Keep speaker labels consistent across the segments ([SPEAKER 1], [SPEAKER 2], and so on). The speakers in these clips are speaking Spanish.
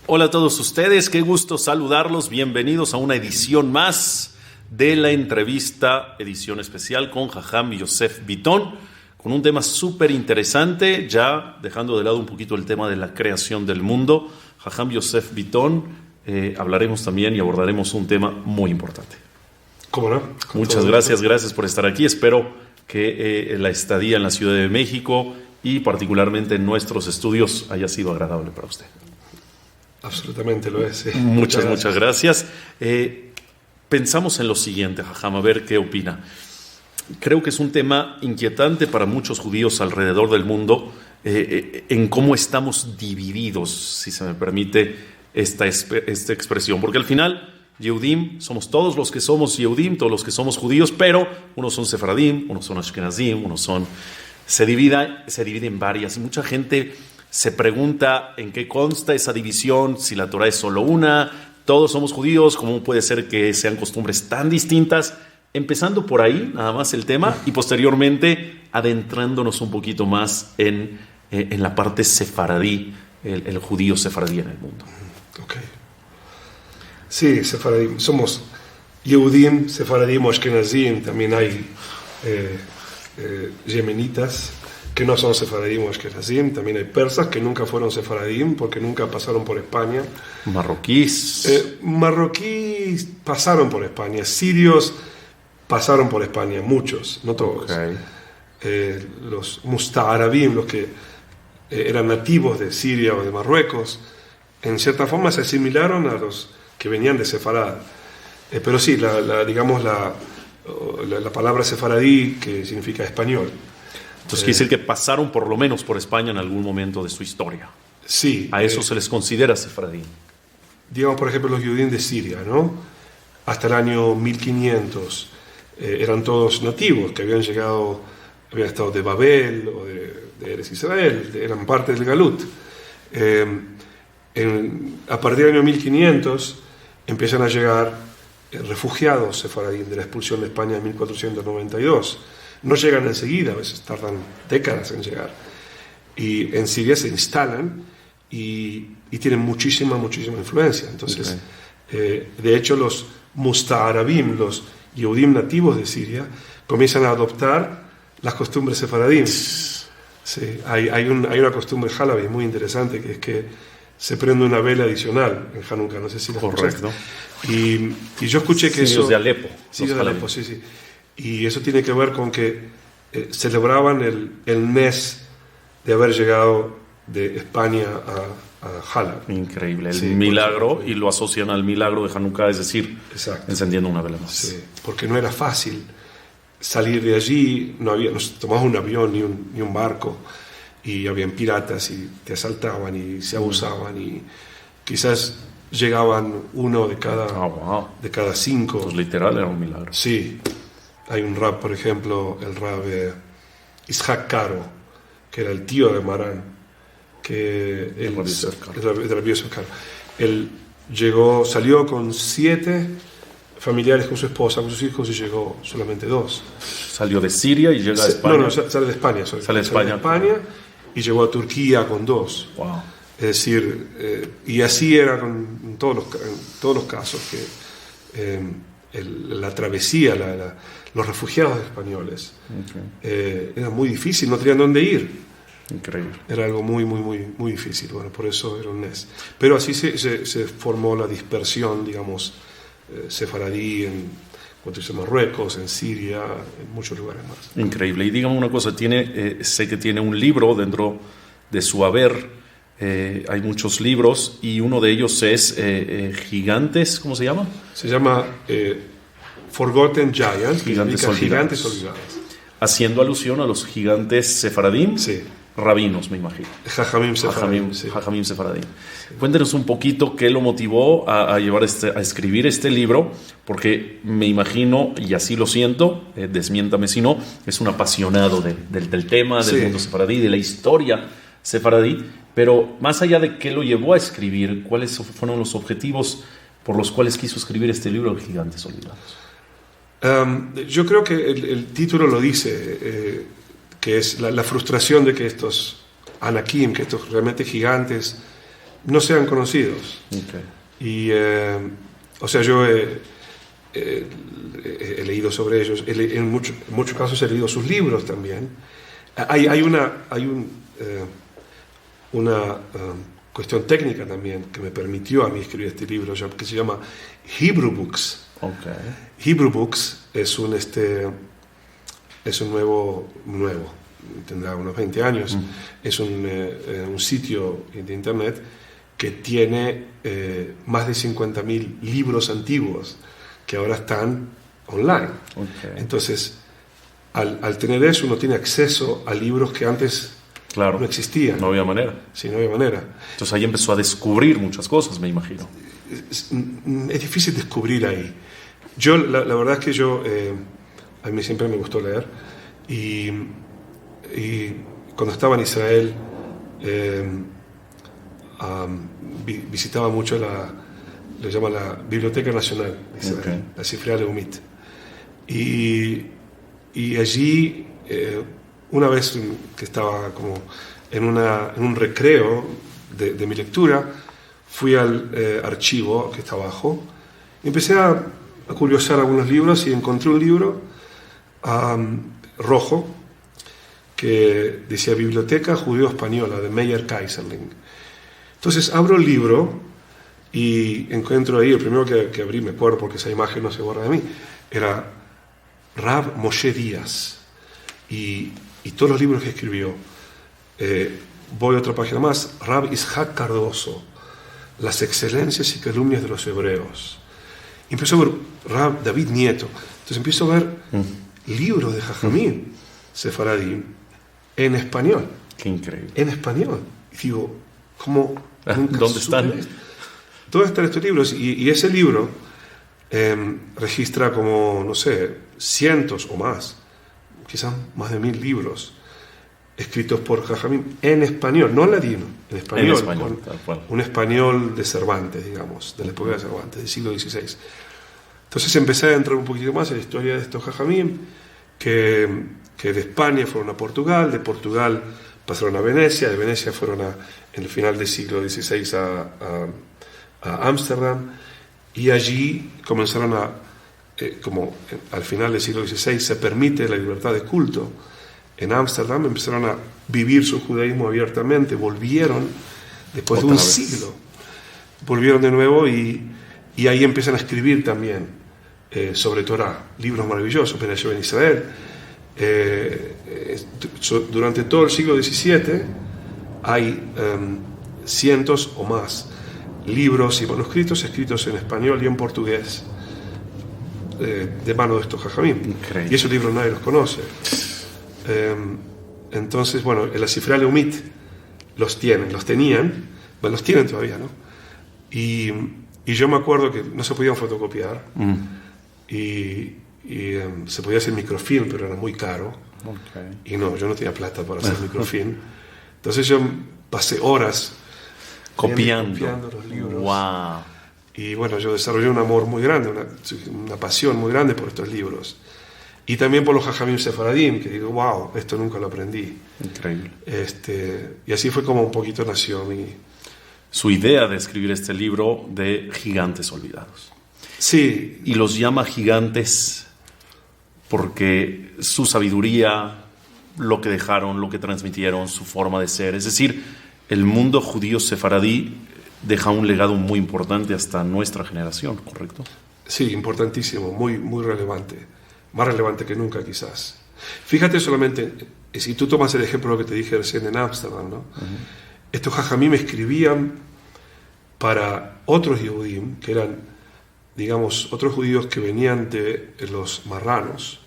[SPEAKER 1] Hola a todos ustedes, qué gusto saludarlos. Bienvenidos a una edición más de la entrevista, edición especial con Jajam Yosef Bitton, con un tema súper interesante, ya dejando de lado un poquito el tema de la creación del mundo. Jajam Yosef Bitton, hablaremos también y abordaremos un tema muy importante.
[SPEAKER 2] ¿Cómo no?
[SPEAKER 1] Muchas gracias por estar aquí. Espero que la estadía en la Ciudad de México y particularmente en nuestros estudios haya sido agradable para usted.
[SPEAKER 2] Absolutamente lo es. Sí.
[SPEAKER 1] Muchas gracias. Pensamos en lo siguiente, Jajam, a ver qué opina. Creo que es un tema inquietante para muchos judíos alrededor del mundo, en cómo estamos divididos, si se me permite esta expresión. Porque al final, Yehudim, somos todos los que somos Yehudim, todos los que somos judíos, pero unos son Sefaradim, unos son Ashkenazim, unos son... Se divide en varias, y mucha gente se pregunta en qué consta esa división, si la Torah es solo una, todos somos judíos, ¿cómo puede ser que sean costumbres tan distintas? Empezando por ahí, nada más el tema, y posteriormente adentrándonos un poquito más en la parte sefaradí, el judío sefaradí en el mundo.
[SPEAKER 2] Ok. Sí, sefaradim. Somos Yehudim, sefaradim o ashkenazim. También hay yemenitas que no son sefaradim o ashkenazim. También hay persas que nunca fueron sefaradim porque nunca pasaron por España.
[SPEAKER 1] Marroquíes.
[SPEAKER 2] Marroquíes pasaron por España. Sirios pasaron por España, muchos, no todos.
[SPEAKER 1] Okay.
[SPEAKER 2] Los musta'arabim, los que eran nativos de Siria o de Marruecos, en cierta forma se asimilaron a los que venían de Sefarad. Pero sí, digamos la palabra sefaradí, que significa español.
[SPEAKER 1] Entonces quiere decir que pasaron por lo menos por España en algún momento de su historia.
[SPEAKER 2] Sí.
[SPEAKER 1] A eso se les considera sefaradí.
[SPEAKER 2] Digamos, por ejemplo, los judíos de Siria, ¿no? Hasta el año 1500 eran todos nativos, que habían estado de Babel o de Eretz Israel, eran parte del Galut. A partir del año 1500 empiezan a llegar refugiados sefaradíes de la expulsión de España en 1492. No llegan enseguida, a veces tardan décadas en llegar. Y en Siria se instalan y tienen muchísima influencia. Entonces, de hecho, los musta'arabim, los Yehudim nativos de Siria, comienzan a adoptar las costumbres sefaradín. Sí, hay una costumbre halabi muy interesante, que es que se prende una vela adicional en Hanukkah, no sé si la escuchaste.
[SPEAKER 1] Correcto.
[SPEAKER 2] Y yo escuché que
[SPEAKER 1] Sirios de Alepo.
[SPEAKER 2] Sirios de Alepo, sí. Y eso tiene que ver con que celebraban el mes de haber llegado de España a Halab.
[SPEAKER 1] Increíble, el milagro, y lo asocian al milagro de Hanukkah, es decir,
[SPEAKER 2] exacto,
[SPEAKER 1] encendiendo una vela más.
[SPEAKER 2] Sí, porque no era fácil salir de allí, no tomabas un avión ni un barco, y habían piratas y te asaltaban y se abusaban, y quizás llegaban uno de cada 5.
[SPEAKER 1] Pues literal era un milagro.
[SPEAKER 2] Sí, hay un rab, por ejemplo, el rab Ishak Karo, que era el tío de Marán, que él salió con 7 familiares con su esposa, con sus hijos, y llegó solamente 2.
[SPEAKER 1] Salió de Siria y llega a España.
[SPEAKER 2] No, sale de España. Sale de España y llegó a Turquía con 2.
[SPEAKER 1] Wow.
[SPEAKER 2] Es decir, y así era en todos los casos, que la travesía, los refugiados españoles, era muy difícil, no tenían dónde ir.
[SPEAKER 1] Increíble.
[SPEAKER 2] Era algo muy difícil. Bueno, por eso era un NES. Pero así se formó la dispersión, digamos, sefaradí en Marruecos, en Siria, en muchos lugares más.
[SPEAKER 1] Increíble. Y dígame una cosa, sé que tiene un libro dentro de su haber. Hay muchos libros y uno de ellos es Gigantes, ¿cómo se llama?
[SPEAKER 2] Se llama Forgotten Giants,
[SPEAKER 1] Gigantes
[SPEAKER 2] olvidados.
[SPEAKER 1] Haciendo alusión a los gigantes sefaradín.
[SPEAKER 2] Sí.
[SPEAKER 1] Rabinos, me imagino.
[SPEAKER 2] Jajamim sefaradín.
[SPEAKER 1] Jajamim sefaradín. Cuéntenos un poquito qué lo motivó a escribir este libro, porque me imagino, y así lo siento, desmiéntame si no, es un apasionado del tema, del mundo sefaradí, de la historia sefaradí, pero más allá de qué lo llevó a escribir, ¿cuáles fueron los objetivos por los cuales quiso escribir este libro, Los Gigantes Olvidados?
[SPEAKER 2] Yo creo que el título lo dice, que es la frustración de que estos Anakim, que estos realmente gigantes no sean conocidos.
[SPEAKER 1] Okay.
[SPEAKER 2] Y, o sea, yo he leído sobre ellos, en muchos casos he leído sus libros también. Hay una cuestión técnica también que me permitió a mí escribir este libro, que se llama Hebrew Books.
[SPEAKER 1] Okay.
[SPEAKER 2] Hebrew Books es un nuevo, tendrá unos 20 años, es un sitio de internet que tiene más de 50.000 libros antiguos que ahora están online.
[SPEAKER 1] Okay.
[SPEAKER 2] Entonces, al tener eso, uno tiene acceso a libros que antes
[SPEAKER 1] claro,
[SPEAKER 2] no existían.
[SPEAKER 1] No había manera.
[SPEAKER 2] Sí, no había manera.
[SPEAKER 1] Entonces ahí empezó a descubrir muchas cosas, me imagino.
[SPEAKER 2] Es difícil descubrir ahí. Yo, la verdad es que a mí siempre me gustó leer, y cuando estaba en Israel visitaba mucho le llaman la Biblioteca Nacional de Israel, okay, la Sifrei Leumit. Y allí, una vez que estaba como en un recreo de mi lectura, fui al archivo que está abajo y empecé a curiosar algunos libros, y encontré un libro rojo que decía Biblioteca Judeo-Española de Meyer Kaiserling. Entonces abro el libro y encuentro ahí, el primero que abrí, me acuerdo porque esa imagen no se borra de mí, era Rav Moshe Díaz y todos los libros que escribió. Voy a otra página más, Rav Isaac Cardoso, Las excelencias y calumnias de los hebreos. Y empiezo a ver Rav David Nieto. Entonces empiezo a ver libros de Jajamín sefaradí en español.
[SPEAKER 1] Qué increíble.
[SPEAKER 2] En español. Y digo, ¿cómo?
[SPEAKER 1] ¿Dónde están?
[SPEAKER 2] ¿Dónde están estos libros? Y ese libro registra como, no sé, cientos o más, quizás más de 1000 libros escritos por Jajamín en español, no ladino, en español.
[SPEAKER 1] En español, tal cual.
[SPEAKER 2] Un español de Cervantes, digamos, de la época de Cervantes, del siglo XVI. Entonces empecé a entrar un poquito más en la historia de estos Jajamín, que de España fueron a Portugal, de Portugal pasaron a Venecia, de Venecia fueron en el final del siglo XVI a Ámsterdam, y allí comenzaron como al final del siglo XVI se permite la libertad de culto, en Ámsterdam empezaron a vivir su judaísmo abiertamente, volvieron después de un siglo, volvieron de nuevo, y ahí empiezan a escribir también sobre Torah, libros maravillosos, Ben Israel. Durante todo el siglo XVII hay cientos o más libros y manuscritos escritos en español y en portugués de mano de estos Jajamín. Y esos libros nadie los conoce. Entonces, bueno, en la Sifrei Leumit los tienen todavía, ¿no? Y yo me acuerdo que no se podían fotocopiar, y se podía hacer microfilm, pero era muy caro. Okay. Y no, yo no tenía plata para hacer microfilm. Entonces yo pasé horas copiando los libros.
[SPEAKER 1] Wow.
[SPEAKER 2] Y bueno, yo desarrollé un amor muy grande, una pasión muy grande por estos libros. Y también por los Jajamim Sefaradim, que digo, wow, esto nunca lo aprendí.
[SPEAKER 1] Increíble.
[SPEAKER 2] Y así fue como un poquito nació
[SPEAKER 1] su idea de escribir este libro de Gigantes Olvidados.
[SPEAKER 2] Sí.
[SPEAKER 1] Y los llama gigantes porque su sabiduría, lo que dejaron, lo que transmitieron, su forma de ser. Es decir, el mundo judío sefaradí deja un legado muy importante hasta nuestra generación, ¿correcto?
[SPEAKER 2] Sí, importantísimo, muy, muy relevante. Más relevante que nunca, quizás. Fíjate solamente, si tú tomas el ejemplo de lo que te dije recién en Ámsterdam, ¿no? Estos Jajamim escribían para otros Yehudim, que eran, digamos, otros judíos que venían de los marranos,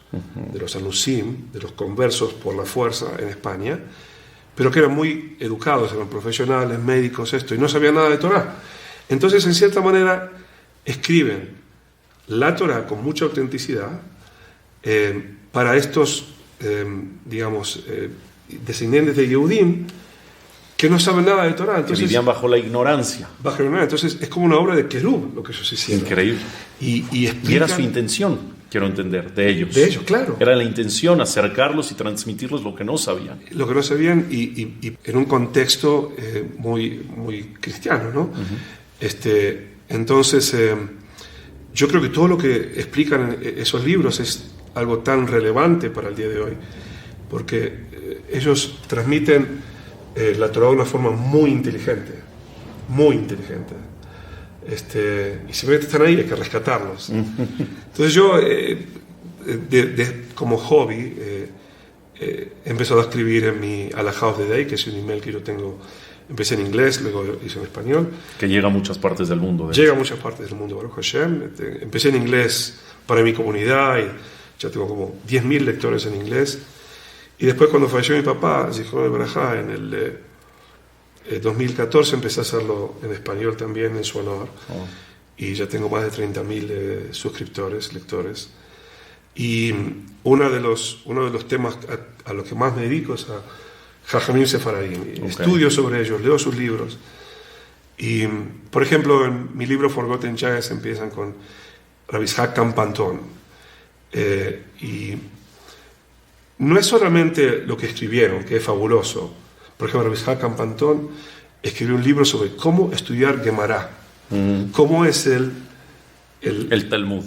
[SPEAKER 2] de los anusim, de los conversos por la fuerza en España, pero que eran muy educados, eran profesionales, médicos, y no sabían nada de Torah. Entonces, en cierta manera, escriben la Torah con mucha autenticidad para estos, digamos, descendientes de Yehudim, que no saben nada de Torah.
[SPEAKER 1] Que
[SPEAKER 2] Entonces,
[SPEAKER 1] vivían bajo la ignorancia.
[SPEAKER 2] bajo la ignorancia. Entonces es como una obra de Kerub lo que ellos hicieron.
[SPEAKER 1] Increíble.
[SPEAKER 2] Y
[SPEAKER 1] Y
[SPEAKER 2] explican,
[SPEAKER 1] era su intención, quiero entender, de ellos.
[SPEAKER 2] De ellos, claro.
[SPEAKER 1] Era la intención acercarlos y transmitirles lo que no sabían.
[SPEAKER 2] Lo que no sabían y en un contexto muy, muy cristiano, ¿no? Entonces, yo creo que todo lo que explican en esos libros es algo tan relevante para el día de hoy, porque ellos transmiten la Torah de una forma muy inteligente, muy inteligente. Y si están ahí hay que rescatarlos. Entonces yo, como hobby, he empezado a escribir en mi Alajá of the Day, que es un email que yo tengo. Empecé en inglés, luego hice en español.
[SPEAKER 1] Que llega a muchas partes del mundo.
[SPEAKER 2] Llega a muchas partes del mundo, Baruch Hashem. Empecé en inglés para mi comunidad y ya tengo como 10.000 lectores en inglés. Y después, cuando falleció mi papá, Zichrono Libraja, en el 2014 empecé a hacerlo en español también en su honor. Y ya tengo más de 30.000 suscriptores, lectores. Y uno de los temas a los que más me dedico es a Jajamim Sefaradim. Estudio sobre ellos, leo sus libros. Y, por ejemplo, en mi libro Forgotten Giants empiezan con Rabbi Yitzhak Campantón. Y no es solamente lo que escribieron, que es fabuloso. Por ejemplo, Rabbi Yitzhak Campantón escribió un libro sobre cómo estudiar Gemara. Cómo es el
[SPEAKER 1] Talmud.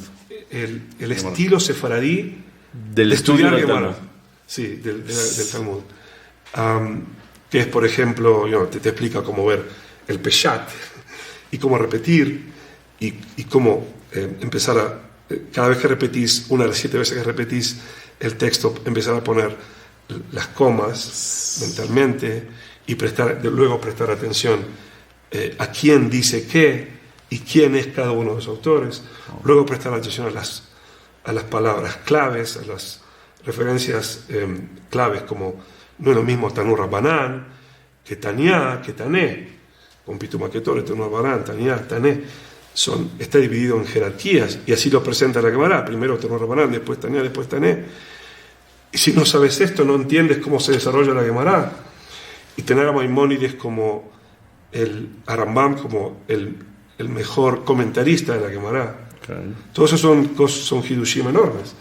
[SPEAKER 2] El estilo sefaradí
[SPEAKER 1] del
[SPEAKER 2] estudiar
[SPEAKER 1] estudio del
[SPEAKER 2] Gemara.
[SPEAKER 1] Talmud.
[SPEAKER 2] Sí, del Talmud. Que es, por ejemplo, te explica cómo ver el Peshat y cómo repetir y cómo empezar a, cada vez que repetís, una de las 7 veces que repetís el texto, empezar a poner las comas mentalmente y luego prestar atención a quién dice qué y quién es cada uno de los autores, luego prestar atención a las palabras claves, a las referencias claves, como no es lo mismo Tanur Rabbanán que Taniá, que Tané, con Pitum Aketore, Tanur Rabbanán, Taniá, Tané, está dividido en jerarquías y así lo presenta la Gemara, primero Tanur Rabbanán, después Taniá, después Tané. Y si no sabes esto, no entiendes cómo se desarrolla la Gemara. Y tener a Maimónides como a Rambam como el mejor comentarista de la Gemara.
[SPEAKER 1] Okay.
[SPEAKER 2] Todos esos son hidushim enormes,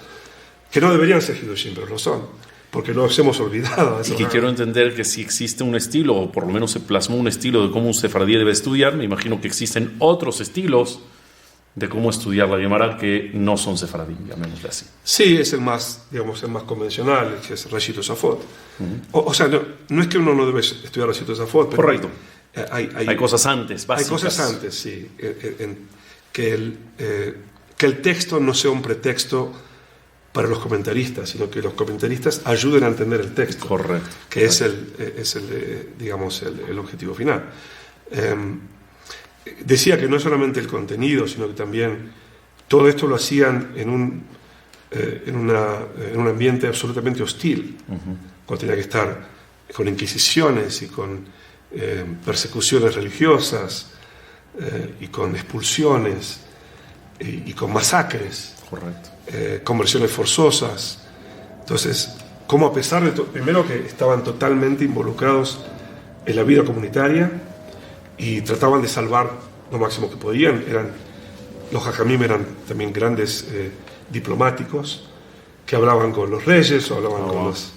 [SPEAKER 2] que no deberían ser hidushim, pero lo son, porque los hemos olvidado.
[SPEAKER 1] Y que quiero entender que si existe un estilo, o por lo menos se plasmó un estilo de cómo un sefardí debe estudiar, me imagino que existen otros estilos de cómo estudiar la Gemara que no son sefardí, llamémosle así.
[SPEAKER 2] Sí, es el más convencional, que es Rashid Tosafot. O sea, no es que uno no debe estudiar Rashid Tosafot, pero
[SPEAKER 1] correcto.
[SPEAKER 2] Hay
[SPEAKER 1] cosas antes, básicas.
[SPEAKER 2] Hay cosas antes, sí. Que el texto no sea un pretexto para los comentaristas, sino que los comentaristas ayuden a entender el texto.
[SPEAKER 1] Correcto.
[SPEAKER 2] Que es el objetivo final. Decía que no es solamente el contenido, sino que también todo esto lo hacían en un ambiente absolutamente hostil, cuando tenía que estar con inquisiciones y con persecuciones religiosas y con expulsiones y con masacres.
[SPEAKER 1] Correcto.
[SPEAKER 2] Conversiones forzosas. Entonces, como a pesar de todo, primero que estaban totalmente involucrados en la vida comunitaria y trataban de salvar lo máximo que podían. Los jajamim eran también grandes diplomáticos que hablaban con los reyes o hablaban con los...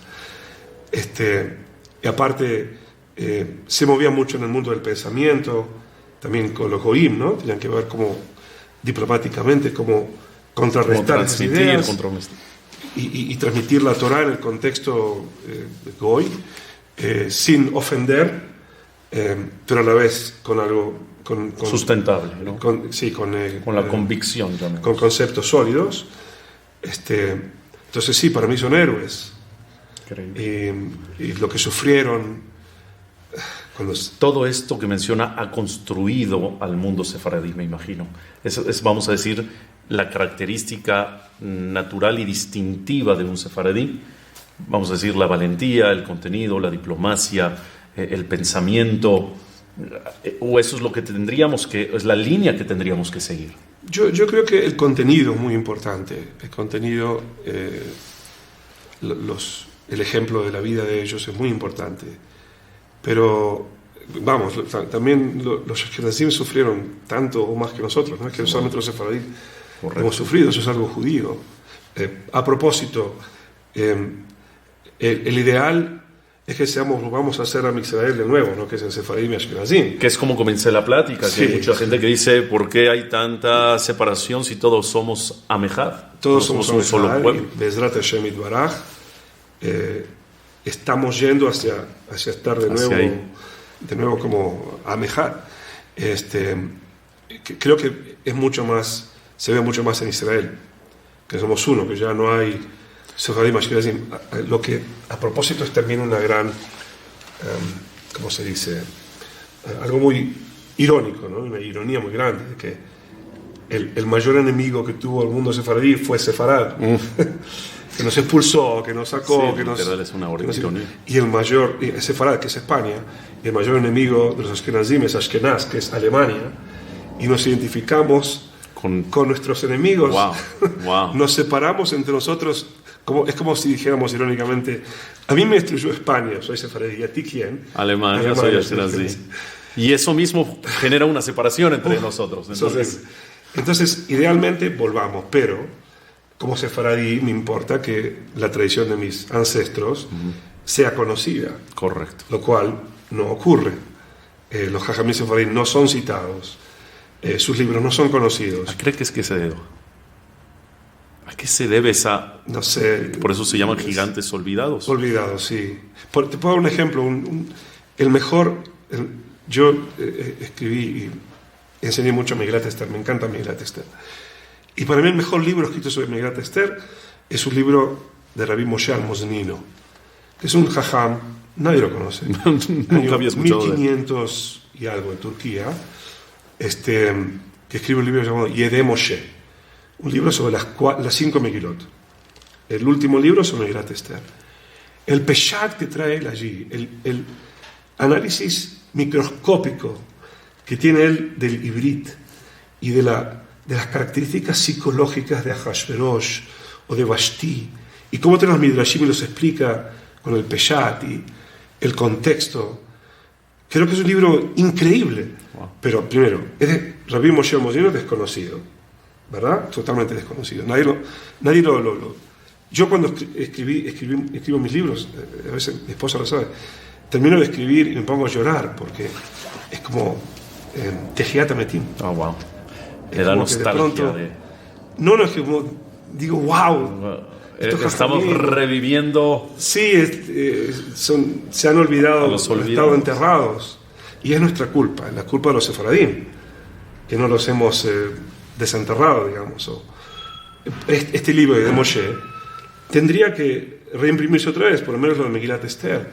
[SPEAKER 2] y aparte se movían mucho en el mundo del pensamiento, también con los goim, ¿no? Tenían que ver cómo diplomáticamente, cómo contrarrestar esas ideas y transmitir la Torah en el contexto goy, sin ofender, pero a la vez con algo
[SPEAKER 1] sustentable, ¿no?
[SPEAKER 2] Con
[SPEAKER 1] la convicción también.
[SPEAKER 2] Con conceptos sólidos. Entonces sí, para mí son héroes. Y lo que sufrieron
[SPEAKER 1] todo esto que menciona ha construido al mundo sefaradí, me imagino. Es, vamos a decir, la característica natural y distintiva de un sefaradí. Vamos a decir, la valentía, el contenido, la diplomacia, el pensamiento, o eso es lo que es la línea que tendríamos que seguir.
[SPEAKER 2] Yo creo que el contenido es muy importante. El contenido, el ejemplo de la vida de ellos es muy importante. Pero vamos, también los ashkenazim sufrieron tanto o más que nosotros, no es que solamente los sefaradí hemos sufrido, eso es algo judío. A propósito, el ideal es que vamos a hacer a Israel de nuevo, ¿no? Que es el sefaradí y ashkenazim.
[SPEAKER 1] Que es como comencé la plática,
[SPEAKER 2] Sí.
[SPEAKER 1] que hay mucha gente que dice, ¿por qué hay tanta separación si todos somos Amejad?
[SPEAKER 2] Todos somos
[SPEAKER 1] un solo pueblo.
[SPEAKER 2] Y Bezrat Hashem Itbaraj, estamos yendo hacia estar de nuevo como Amejad. Creo que es mucho más, se ve mucho más en Israel, que somos uno, que ya no hay Sefadim Ashkenazim. Lo que a propósito es también una gran, ¿cómo se dice? Algo muy irónico, ¿no? Una ironía muy grande, de que el mayor enemigo que tuvo el mundo sefaradí fue Sefarad, que nos expulsó, que nos sacó,
[SPEAKER 1] Sí,
[SPEAKER 2] que nos...
[SPEAKER 1] es una ironía.
[SPEAKER 2] Y el mayor, Sefarad, que es España, y el mayor enemigo de los Ashkenazim es Ashkenaz, que es Alemania, y nos identificamos con nuestros enemigos.
[SPEAKER 1] Wow.
[SPEAKER 2] Nos separamos entre nosotros. Es como si dijéramos irónicamente, a mí me destruyó España, soy sefaradí, ¿y a ti quién?
[SPEAKER 1] Alemania, soy ashkenazí. Y eso mismo genera una separación entre nosotros.
[SPEAKER 2] Entonces, idealmente volvamos, pero como sefaradí me importa que la tradición de mis ancestros sea conocida.
[SPEAKER 1] Correcto.
[SPEAKER 2] Lo cual no ocurre. Los jajamí sefaradí no son citados, sus libros no son conocidos.
[SPEAKER 1] ¿A qué crees que se debe? ¿A qué se debe esa...?
[SPEAKER 2] No sé.
[SPEAKER 1] Por eso se llaman gigantes olvidados.
[SPEAKER 2] Olvidados, sí. Te puedo dar un ejemplo. El mejor... yo escribí y enseñé mucho a Megillat Esther. Me encanta Megillat Esther. Y para mí el mejor libro escrito sobre Megillat Esther es un libro de Rabbi Moshe Almoznino, que es un jajam, nadie lo conoce.
[SPEAKER 1] Nunca había escuchado
[SPEAKER 2] 1500 y algo en Turquía, que escribe un libro llamado Yedé Moshe. Un libro sobre las 5 Megilot. El último libro sobre Megillat Esther. El peshat que trae él allí, el análisis microscópico que tiene él del Ibrit y de las características psicológicas de Ahashverosh o de Vashti, y cómo te los Midrashim los explica con el peshat y el contexto. Creo que es un libro increíble.
[SPEAKER 1] Wow.
[SPEAKER 2] Pero primero, es de Rabbi Moshe Almoznino, desconocido, ¿verdad? Totalmente desconocido. Nadie lo yo cuando escribo mis libros, a veces mi esposa lo sabe, termino de escribir y me pongo a llorar porque es como Tejiat Metim.
[SPEAKER 1] Oh, wow. Le da nostalgia
[SPEAKER 2] No, es que como, digo, wow.
[SPEAKER 1] Estamos reviviendo.
[SPEAKER 2] Sí, se han olvidado, han estado enterrados. Y es nuestra culpa, es la culpa de los sefaradín, que no los hemos desenterrado, digamos. Este libro de Moshe tendría que reimprimirse otra vez, por lo menos lo de Megillat Esther.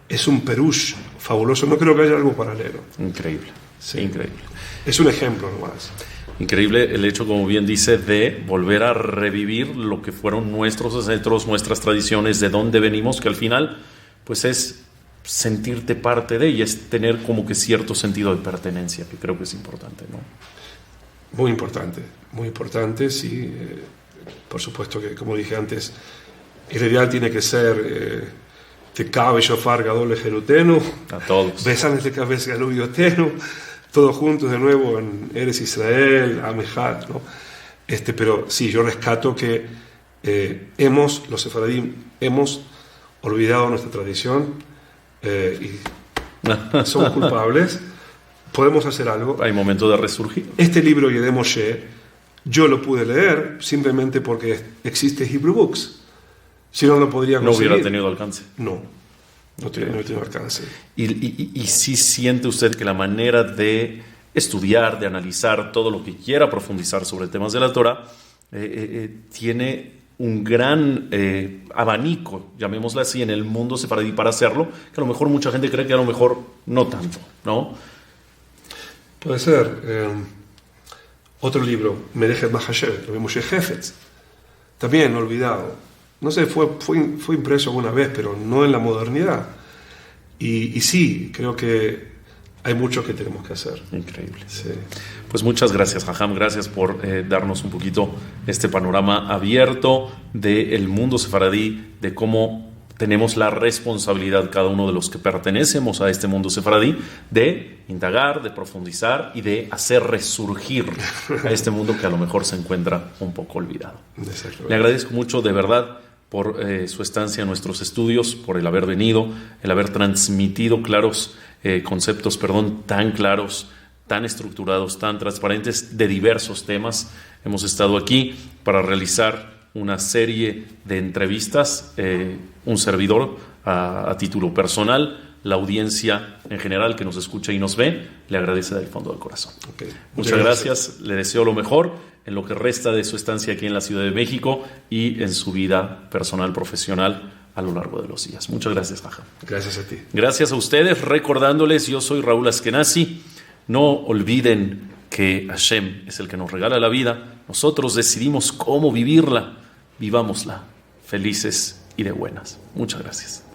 [SPEAKER 2] Es un perush fabuloso, no creo que haya algo paralelo.
[SPEAKER 1] Increíble, sí. Increíble.
[SPEAKER 2] Es un ejemplo nomás.
[SPEAKER 1] Increíble el hecho, como bien dice, de volver a revivir lo que fueron nuestros ancestros, nuestras tradiciones, de dónde venimos, que al final pues es sentirte parte de, y es tener como que cierto sentido de pertenencia, que creo que es importante, ¿no?
[SPEAKER 2] Muy importante, sí. Por supuesto que, como dije antes, el ideal tiene que ser Tekab Shofar Gadol Lejerutenu,
[SPEAKER 1] a todos.
[SPEAKER 2] Besan Tekab Galu Yotenu, todos juntos de nuevo en Eres Israel, Amejad, ¿no? Pero sí, yo rescato que los sefaradí hemos olvidado nuestra tradición y somos culpables. Podemos hacer algo.
[SPEAKER 1] Hay momento de resurgir.
[SPEAKER 2] Este libro Yedé Moshe yo lo pude leer simplemente porque existe Hebrew Books. Si no, lo podría conseguir.
[SPEAKER 1] No hubiera tenido alcance.
[SPEAKER 2] No tiene alcance.
[SPEAKER 1] Y sí siente usted que la manera de estudiar, de analizar todo lo que quiera profundizar sobre temas de la Torah, tiene un gran abanico, llamémoslo así, en el mundo sefaradí para hacerlo, que a lo mejor mucha gente cree que a lo mejor no tanto, ¿no?
[SPEAKER 2] Puede ser. Otro libro, Merejet Mahasher, lo vimos en Jefetz, también olvidado. No sé, fue impreso alguna vez, pero no en la modernidad. Y sí, creo que hay mucho que tenemos que hacer.
[SPEAKER 1] Increíble.
[SPEAKER 2] Sí.
[SPEAKER 1] Pues muchas gracias, Jajam. Gracias por darnos un poquito este panorama abierto del mundo sefaradí, de cómo tenemos la responsabilidad, cada uno de los que pertenecemos a este mundo sefaradí, de indagar, de profundizar y de hacer resurgir a este mundo que a lo mejor se encuentra un poco olvidado. Le agradezco mucho, de verdad, por su estancia en nuestros estudios, por el haber venido, el haber transmitido conceptos tan claros, tan estructurados, tan transparentes de diversos temas. Hemos estado aquí para realizar una serie de entrevistas, un servidor a título personal, la audiencia en general que nos escucha y nos ve, le agradece del fondo del corazón. Muchas gracias, le deseo lo mejor en lo que resta de su estancia aquí en la Ciudad de México y en su vida personal, profesional a lo largo de los días. Muchas gracias, Jaja.
[SPEAKER 2] Gracias a ti.
[SPEAKER 1] Gracias a ustedes, recordándoles, yo soy Raúl Askenazi. No olviden que Hashem es el que nos regala la vida, nosotros decidimos cómo vivirla. Vivámosla felices y de buenas. Muchas gracias.